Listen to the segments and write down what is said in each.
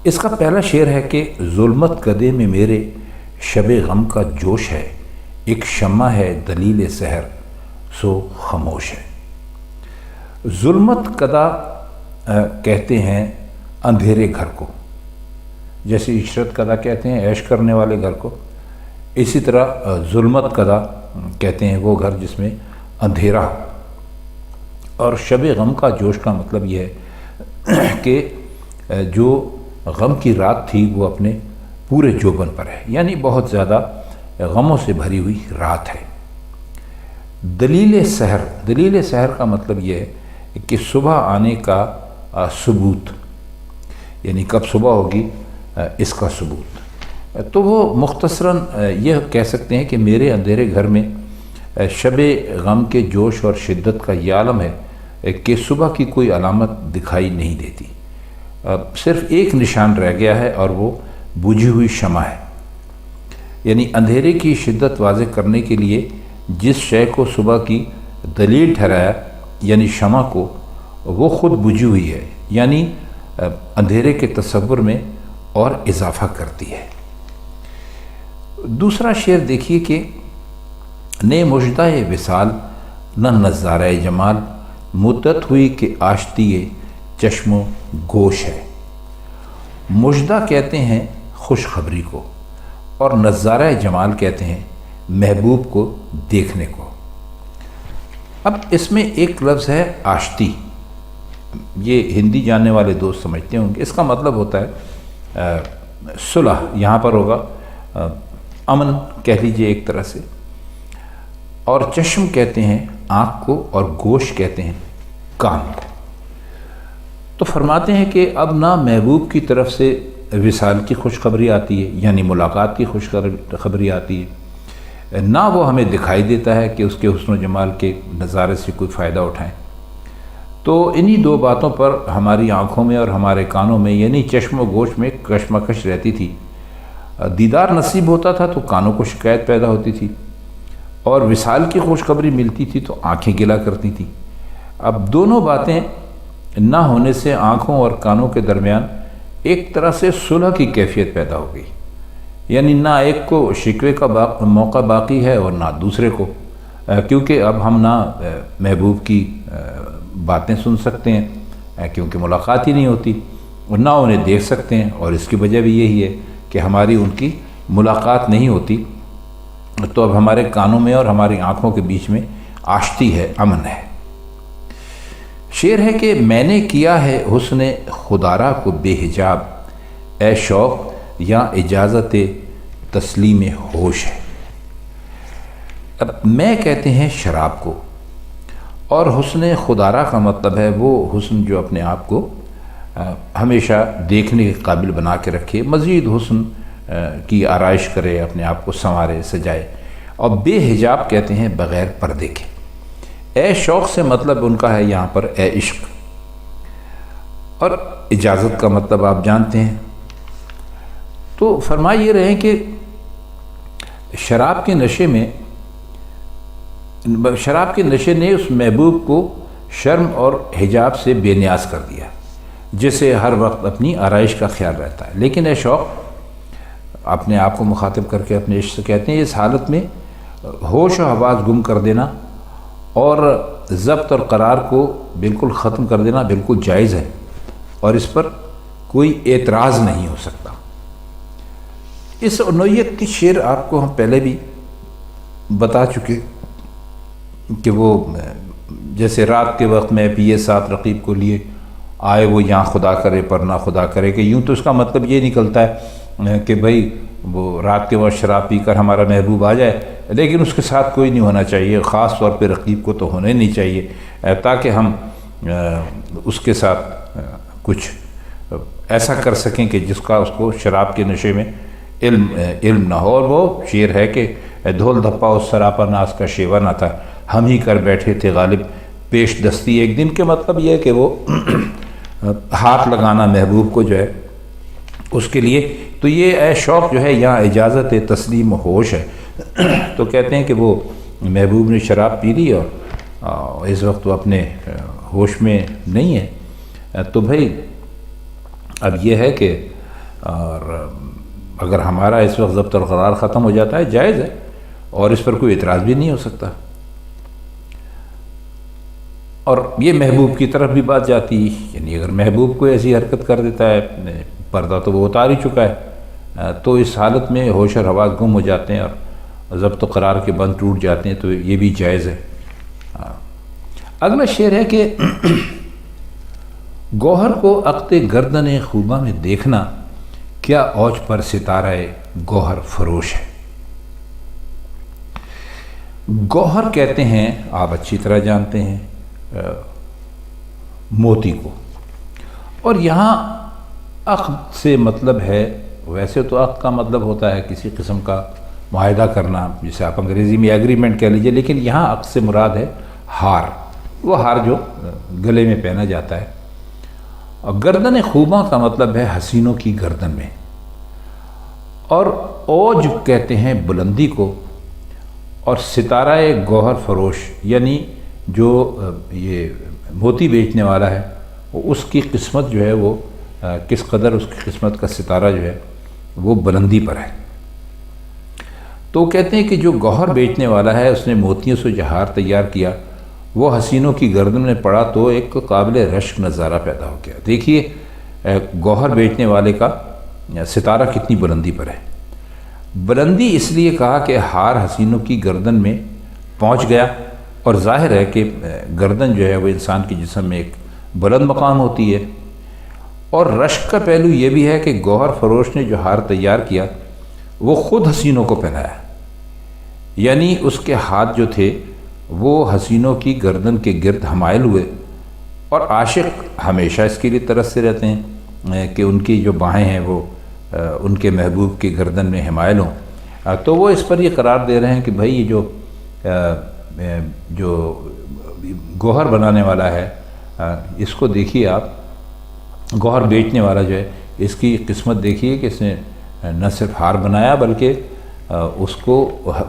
اس کا پہلا شعر ہے کہ ظلمت کدے میں میرے شب غم کا جوش ہے، ایک شمع ہے دلیل سحر سو خاموش ہے۔ ظلمت کدا کہتے ہیں اندھیرے گھر کو، جیسے عشرت کدا کہتے ہیں عیش کرنے والے گھر کو، اسی طرح ظلمت کدا کہتے ہیں وہ گھر جس میں اندھیرا ہو۔ اور شب غم کا جوش کا مطلب یہ ہے کہ جو غم کی رات تھی وہ اپنے پورے جوبن پر ہے، یعنی بہت زیادہ غموں سے بھری ہوئی رات ہے۔ دلیل سحر کا مطلب یہ ہے کہ صبح آنے کا ثبوت، یعنی کب صبح ہوگی اس کا ثبوت۔ تو وہ مختصراً یہ کہہ سکتے ہیں کہ میرے اندھیرے گھر میں شب غم کے جوش اور شدت کا یہ عالم ہے کہ صبح کی کوئی علامت دکھائی نہیں دیتی، صرف ایک نشان رہ گیا ہے اور وہ بجھی ہوئی شمع ہے۔ یعنی اندھیرے کی شدت واضح کرنے کے لیے جس شے کو صبح کی دلیل ٹھہرایا، یعنی شمع کو، وہ خود بجھی ہوئی ہے، یعنی اندھیرے کے تصور میں اور اضافہ کرتی ہے۔ دوسرا شعر دیکھیے کہ نے مژدہ وصال نہ نظارہ جمال، مدت ہوئی کہ آشتی چشم و گوش ہے۔ مژدہ کہتے ہیں خوشخبری کو، اور نظارہ جمال کہتے ہیں محبوب کو دیکھنے کو۔ اب اس میں ایک لفظ ہے آشتی، یہ ہندی جاننے والے دوست سمجھتے ہوں گے، اس کا مطلب ہوتا ہے صلح، یہاں پر ہوگا امن کہہ لیجئے ایک طرح سے۔ اور چشم کہتے ہیں آنکھ کو، اور گوش کہتے ہیں کان کو۔ تو فرماتے ہیں کہ اب نہ محبوب کی طرف سے وصال کی خوشخبری آتی ہے، یعنی ملاقات کی خوشخبری آتی ہے، نہ وہ ہمیں دکھائی دیتا ہے کہ اس کے حسن و جمال کے نظارے سے کوئی فائدہ اٹھائیں۔ تو انہی دو باتوں پر ہماری آنکھوں میں اور ہمارے کانوں میں، یعنی چشم و گوش میں کشمکش رہتی تھی۔ دیدار نصیب ہوتا تھا تو کانوں کو شکایت پیدا ہوتی تھی، اور وصال کی خوشخبری ملتی تھی تو آنکھیں گلا کرتی تھیں۔ اب دونوں باتیں نہ ہونے سے آنکھوں اور کانوں کے درمیان ایک طرح سے صلح کی کیفیت پیدا ہو گئی، یعنی نہ ایک کو شکوے کا موقع باقی ہے اور نہ دوسرے کو، کیونکہ اب ہم نہ محبوب کی باتیں سن سکتے ہیں کیونکہ ملاقات ہی نہیں ہوتی، اور نہ انہیں دیکھ سکتے ہیں، اور اس کی وجہ بھی یہی ہے کہ ہماری ان کی ملاقات نہیں ہوتی۔ تو اب ہمارے کانوں میں اور ہماری آنکھوں کے بیچ میں آشتی ہے، امن ہے۔ شعر ہے کہ میں نے کیا ہے حسن خدارہ کو بے حجاب، اے شوق یا اجازت تسلیم ہوش ہے۔ اب میں کہتے ہیں شراب کو، اور حسن خدارہ کا مطلب ہے وہ حسن جو اپنے آپ کو ہمیشہ دیکھنے کے قابل بنا کے رکھے، مزید حسن کی آرائش کرے، اپنے آپ کو سنوارے سجائے۔ اور بے حجاب کہتے ہیں بغیر پردے کے۔ اے شوق سے مطلب ان کا ہے یہاں پر اے عشق، اور اجازت کا مطلب آپ جانتے ہیں۔ تو فرما یہ رہے ہیں کہ شراب کے نشے نے اس محبوب کو شرم اور حجاب سے بے نیاز کر دیا، جسے ہر وقت اپنی آرائش کا خیال رہتا ہے۔ لیکن اے شوق اپنے آپ کو مخاطب کر کے اپنے عشق سے کہتے ہیں اس حالت میں ہوش و حواس گم کر دینا اور ضبط اور قرار کو بالکل ختم کر دینا بالکل جائز ہے، اور اس پر کوئی اعتراض نہیں ہو سکتا۔ اس نوعیت کی شعر آپ کو ہم پہلے بھی بتا چکے کہ وہ جیسے رات کے وقت میں پیے ساتھ رقیب کو لیے آئے وہ یہاں خدا کرے پر نہ خدا کرے، کہ یوں تو اس کا مطلب یہ نکلتا ہے کہ بھائی وہ رات کے وقت شراب پی کر ہمارا محبوب آ جائے، لیکن اس کے ساتھ کوئی نہیں ہونا چاہیے، خاص طور پہ رقیب کو تو ہونا ہی نہیں چاہیے، تاکہ ہم اس کے ساتھ کچھ ایسا کر سکیں کہ جس کا اس کو شراب کے نشے میں علم نہ ہو۔ اور وہ شعر ہے کہ دھول دھپا اس سراپا ناز کا شیوا نہ تھا، ہم ہی کر بیٹھے تھے غالب پیش دستی ایک دن، کے مطلب یہ ہے کہ وہ ہاتھ لگانا محبوب کو جو ہے اس کے لیے، تو یہ اے شوق جو ہے یہاں اجازت تسلیم ہوش ہے۔ تو کہتے ہیں کہ وہ محبوب نے شراب پی لی اور اس وقت وہ اپنے ہوش میں نہیں ہے، تو بھائی اب یہ ہے کہ اور اگر ہمارا اس وقت ضبط القرار ختم ہو جاتا ہے جائز ہے، اور اس پر کوئی اعتراض بھی نہیں ہو سکتا۔ اور یہ محبوب کی طرف بھی بات جاتی، یعنی اگر محبوب کوئی ایسی حرکت کر دیتا ہے، پردہ تو وہ اتار ہی چکا ہے، تو اس حالت میں ہوش اور حواس گم ہو جاتے ہیں اور ضبط و قرار کے بند ٹوٹ جاتے ہیں، تو یہ بھی جائز ہے۔ اگلا شعر ہے کہ گوہر کو عقد گردن خوباں میں دیکھنا، کیا اوج پر ستارہ گوہر فروش ہے۔ گوہر کہتے ہیں، آپ اچھی طرح جانتے ہیں، موتی کو، اور یہاں عقد سے مطلب ہے، ویسے تو عقد کا مطلب ہوتا ہے کسی قسم کا معاہدہ کرنا، جسے آپ انگریزی میں ایگریمنٹ کہہ لیجئے، لیکن یہاں عقد سے مراد ہے ہار، وہ ہار جو گلے میں پہنا جاتا ہے۔ اور گردن خوباں کا مطلب ہے حسینوں کی گردن میں، اور اوج کہتے ہیں بلندی کو، اور ستارہ گوہر فروش یعنی جو یہ موتی بیچنے والا ہے، اس کی قسمت جو ہے وہ کس قدر اس کی قسمت کا ستارہ جو ہے وہ بلندی پر ہے۔ تو کہتے ہیں کہ جو گوہر بیچنے والا ہے، اس نے موتیوں سے جو ہار تیار کیا، وہ حسینوں کی گردن میں پڑا تو ایک قابل رشک نظارہ پیدا ہو گیا۔ دیکھیے گوہر بیچنے والے کا ستارہ کتنی بلندی پر ہے۔ بلندی اس لیے کہا کہ ہار حسینوں کی گردن میں پہنچ گیا، اور ظاہر ہے کہ گردن جو ہے وہ انسان کے جسم میں ایک بلند مقام ہوتی ہے۔ اور رشک کا پہلو یہ بھی ہے کہ گوہر فروش نے جو ہار تیار کیا وہ خود حسینوں کو پہنایا، یعنی اس کے ہاتھ جو تھے وہ حسینوں کی گردن کے گرد حمائل ہوئے، اور عاشق ہمیشہ اس کے لیے ترستے رہتے ہیں کہ ان کی جو باہیں ہیں وہ ان کے محبوب کی گردن میں حمائل ہوں۔ تو وہ اس پر یہ قرار دے رہے ہیں کہ بھائی یہ جو گوہر بنانے والا ہے، اس کو دیکھیے آپ، گوہر بیچنے والا جو ہے، اس کی قسمت دیکھیے کہ اس نے نہ صرف ہار بنایا بلکہ اس کو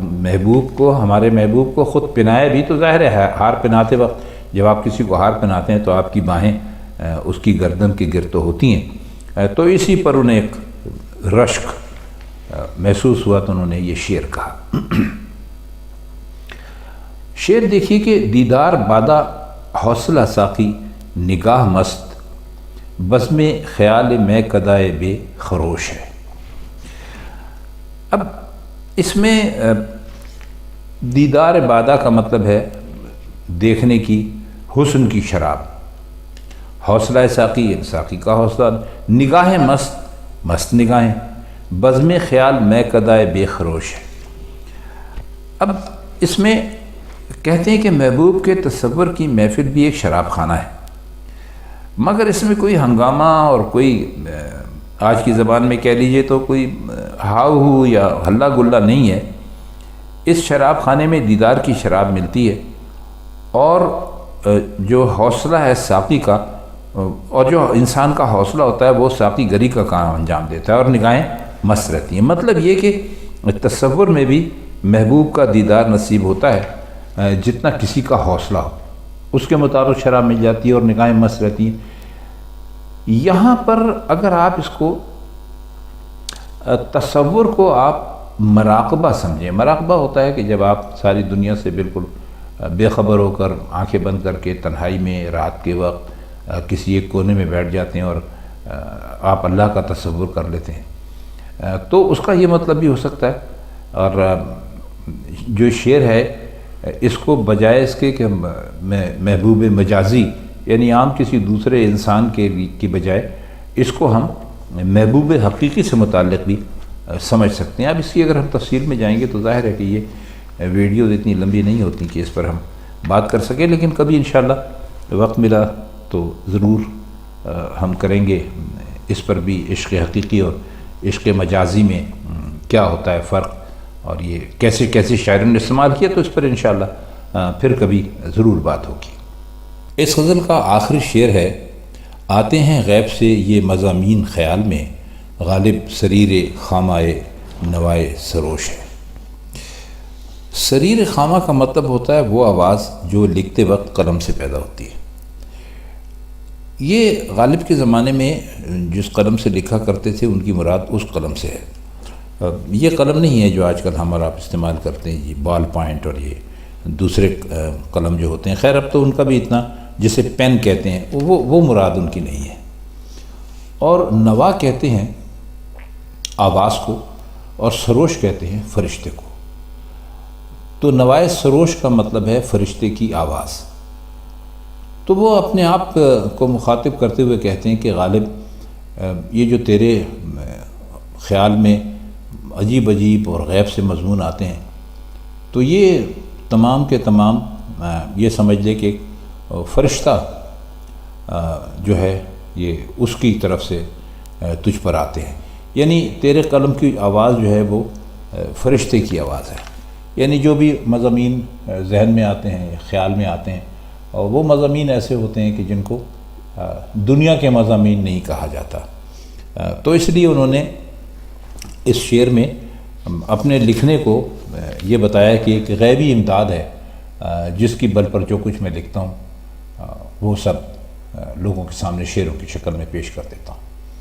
محبوب کو، ہمارے محبوب کو خود پہنایا بھی۔ تو ظاہر ہے ہار پہناتے وقت جب آپ کسی کو ہار پہناتے ہیں تو آپ کی باہیں اس کی گردن کے گرد تو ہوتی ہیں، تو اسی پر انہیں ایک رشک محسوس ہوا، تو انہوں نے یہ شعر کہا۔ شعر دیکھیے کہ دیدار بادہ حوصلہ ساقی نگاہ مست، بزم خیال میں کدائے بے خروش ہے۔ اب اس میں دیدار بادہ کا مطلب ہے دیکھنے کی، حسن کی شراب، حوصلہ ساقی یعنی ساقی کا حوصلہ، نگاہ مست مست نگاہیں، بزم خیال میں کدائے بے خروش ہے۔ اب اس میں کہتے ہیں کہ محبوب کے تصور کی محفل بھی ایک شراب خانہ ہے، مگر اس میں کوئی ہنگامہ اور کوئی آج کی زبان میں کہہ لیجئے تو کوئی ہاؤ ہو یا ہلا گلا نہیں ہے۔ اس شراب خانے میں دیدار کی شراب ملتی ہے، اور جو حوصلہ ہے ساقی کا، اور جو انسان کا حوصلہ ہوتا ہے وہ ساقی گری کا کام انجام دیتا ہے، اور نگاہیں مست رہتی ہیں۔ مطلب یہ کہ تصور میں بھی محبوب کا دیدار نصیب ہوتا ہے جتنا کسی کا حوصلہ ہو، اس کے مطابق شراب مل جاتی ہے اور نگاہیں مست رہتی ہیں۔ یہاں پر اگر آپ اس کو تصور کو آپ مراقبہ سمجھیں، مراقبہ ہوتا ہے کہ جب آپ ساری دنیا سے بالکل بے خبر ہو کر آنکھیں بند کر کے تنہائی میں رات کے وقت کسی ایک کونے میں بیٹھ جاتے ہیں اور آپ اللہ کا تصور کر لیتے ہیں، تو اس کا یہ مطلب بھی ہو سکتا ہے۔ اور جو شعر ہے اس کو بجائے اس کے کہ محبوب مجازی یعنی عام کسی دوسرے انسان کی بجائے اس کو ہم محبوب حقیقی سے متعلق بھی سمجھ سکتے ہیں۔ اب اس کی اگر ہم تفصیل میں جائیں گے تو ظاہر ہے کہ یہ ویڈیوز اتنی لمبی نہیں ہوتی کہ اس پر ہم بات کر سکیں، لیکن کبھی انشاءاللہ وقت ملا تو ضرور ہم کریں گے اس پر بھی، عشق حقیقی اور عشق مجازی میں کیا ہوتا ہے فرق، اور یہ کیسے کیسے شاعروں نے استعمال کیا، تو اس پر انشاءاللہ پھر کبھی ضرور بات ہوگی۔ اس غزل کا آخری شعر ہے، آتے ہیں غیب سے یہ مضامین خیال میں، غالب سریر خامائے نوائے سروش ہے۔ سریر خامہ کا مطلب ہوتا ہے وہ آواز جو لکھتے وقت قلم سے پیدا ہوتی ہے۔ یہ غالب کے زمانے میں جس قلم سے لکھا کرتے تھے ان کی مراد اس قلم سے ہے۔ یہ قلم نہیں ہے جو آج کل ہم اور آپ استعمال کرتے ہیں، یہ بال پوائنٹ اور یہ دوسرے قلم جو ہوتے ہیں، خیر اب تو ان کا بھی اتنا، جسے پین کہتے ہیں، وہ مراد ان کی نہیں ہے۔ اور نوا کہتے ہیں آواز کو، اور سروش کہتے ہیں فرشتے کو۔ تو نوائے سروش کا مطلب ہے فرشتے کی آواز۔ تو وہ اپنے آپ کو مخاطب کرتے ہوئے کہتے ہیں کہ غالب، یہ جو تیرے خیال میں عجیب عجیب اور غیب سے مضمون آتے ہیں، تو یہ تمام کے تمام یہ سمجھ لے کہ فرشتہ جو ہے یہ اس کی طرف سے تجھ پر آتے ہیں، یعنی تیرے قلم کی آواز جو ہے وہ فرشتے کی آواز ہے۔ یعنی جو بھی مضامین ذہن میں آتے ہیں یا خیال میں آتے ہیں، اور وہ مضامین ایسے ہوتے ہیں کہ جن کو دنیا کے مضامین نہیں کہا جاتا۔ تو اس لیے انہوں نے اس شعر میں اپنے لکھنے کو یہ بتایا کہ ایک غیبی امداد ہے جس کی بل پر جو کچھ میں لکھتا ہوں وہ سب لوگوں کے سامنے شعروں کی شکل میں پیش کر دیتا ہوں۔